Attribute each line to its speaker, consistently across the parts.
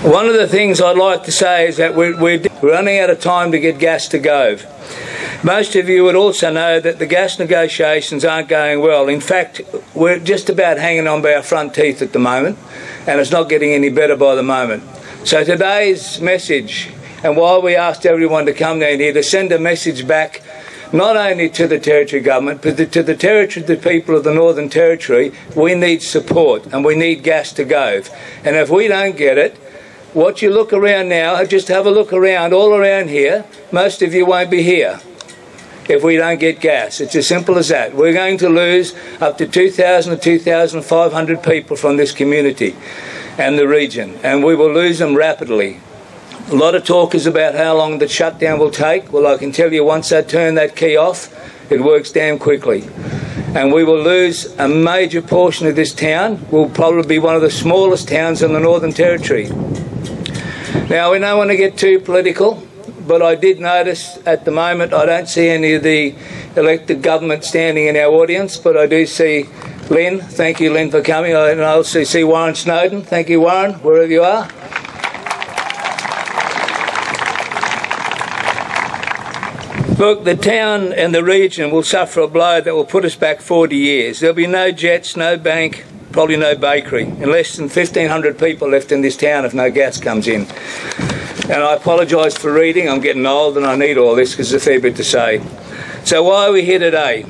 Speaker 1: One of the things I'd like to say is that we're running out of time to get gas to Gove. Most of you would also know that the gas negotiations aren't going well. In fact, we're just about hanging on by our front teeth at the moment, and it's not getting any better by the moment. So today's message, and why we asked everyone to come down here, to send a message back not only to the Territory Government, but to the people of the Northern Territory, we need support and we need gas to Gove. And if we don't get it, what you look around now, just have a look around, all around here, most of you won't be here if we don't get gas. It's as simple as that. We're going to lose up to 2,000 to 2,500 people from this community and the region, and we will lose them rapidly. A lot of talk is about how long the shutdown will take. Well, I can tell you, once they turn that key off, it works damn quickly. And we will lose a major portion of this town. We'll probably be one of the smallest towns in the Northern Territory. Now, we don't want to get too political, but I did notice at the moment I don't see any of the elected government standing in our audience, but I do see Lynn. Thank you, Lynn, for coming. And I also see Warren Snowden. Thank you, Warren, wherever you are. Look, the town and the region will suffer a blow that will put us back 40 years. There'll be no jets, no bank, probably no bakery, and less than 1,500 people left in this town if no gas comes in. And I apologise for reading. I'm getting old and I need all this because there's a fair bit to say. So why are we here today?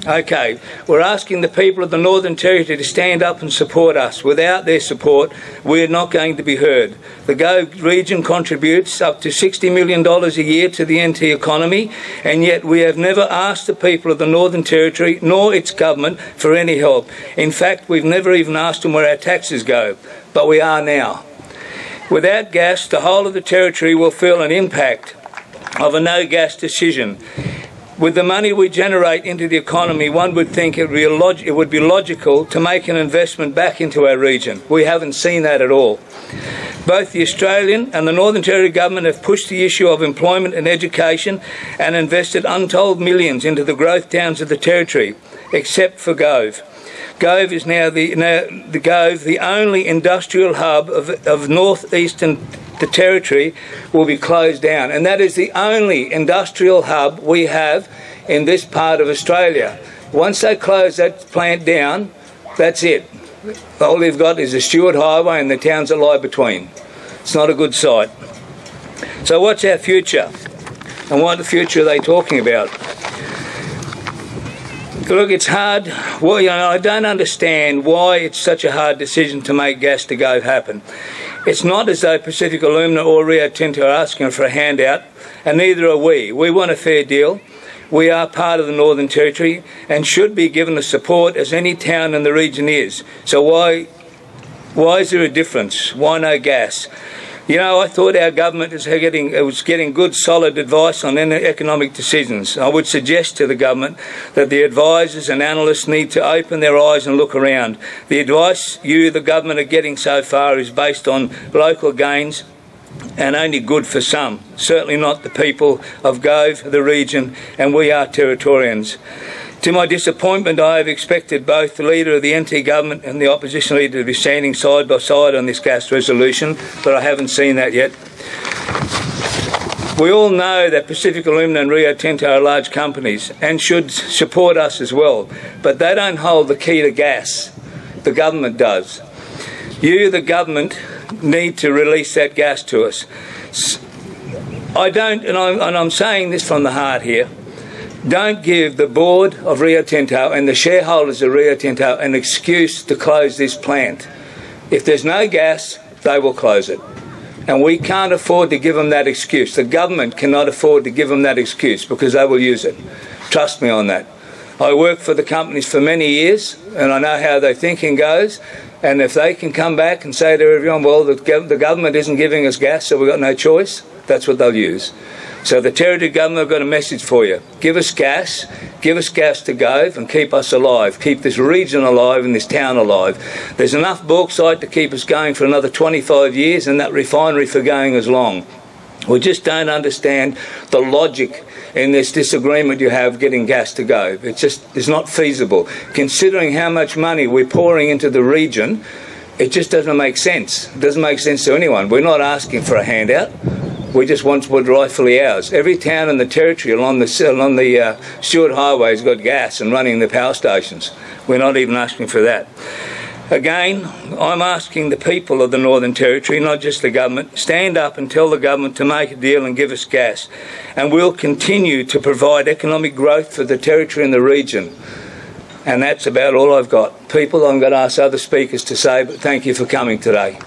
Speaker 1: Okay, we're asking the people of the Northern Territory to stand up and support us. Without their support, we're not going to be heard. The Gove region contributes up to $60 million a year to the NT economy, and yet we have never asked the people of the Northern Territory, nor its government, for any help. In fact, we've never even asked them where our taxes go, but we are now. Without gas, the whole of the Territory will feel an impact of a no-gas decision. With the money we generate into the economy, one would think it would be logical to make an investment back into our region. We haven't seen that at all. Both the Australian and the Northern Territory Government have pushed the issue of employment and education and invested untold millions into the growth towns of the Territory, except for Gove. Gove is now the only industrial hub of northeastern the Territory will be closed down, and that is the only industrial hub we have in this part of Australia. Once they close that plant down, that's it. All they've got is the Stewart Highway and the towns that lie between. It's not a good sight. So what's our future? And what the future are they talking about? Look, it's hard. Well, I don't understand why it's such a hard decision to make gas to Gove happen. It's not as though Pacific Alumina or Rio Tinto are asking for a handout, and neither are we. We want a fair deal. We are part of the Northern Territory and should be given the support as any town in the region is. So why is there a difference? Why no gas? You know, I thought our government was getting good, solid advice on economic decisions. I would suggest to the government that the advisors and analysts need to open their eyes and look around. The advice you, the government, are getting so far is based on local gains and only good for some. Certainly not the people of Gove, the region, and we are Territorians. To my disappointment, I have expected both the Leader of the NT Government and the Opposition Leader to be standing side by side on this gas resolution, but I haven't seen that yet. We all know that Pacific Alumina and Rio Tinto are large companies and should support us as well, but they don't hold the key to gas. The government does. You, the government, need to release that gas to us. I'm saying this from the heart here. Don't give the board of Rio Tinto and the shareholders of Rio Tinto an excuse to close this plant. If there's no gas, they will close it. And we can't afford to give them that excuse. The government cannot afford to give them that excuse because they will use it. Trust me on that. I worked for the companies for many years and I know how their thinking goes. And if they can come back and say to everyone, well, the government isn't giving us gas, so we've got no choice, that's what they'll use. So the Territory Government have got a message for you. Give us gas to Gove and keep us alive. Keep this region alive and this town alive. There's enough bauxite to keep us going for another 25 years and that refinery for going as long. We just don't understand the logic in this disagreement you have getting gas to Gove. It's not feasible. Considering how much money we're pouring into the region, It just doesn't make sense. It doesn't make sense to anyone. We're not asking for a handout. We just want what's rightfully ours. Every town in the territory along the Stewart Highway has got gas and running the power stations. We're not even asking for that. Again, I'm asking the people of the Northern Territory, not just the government, stand up and tell the government to make a deal and give us gas. And we'll continue to provide economic growth for the territory and the region. And that's about all I've got. People, I'm going to ask other speakers to say, but thank you for coming today.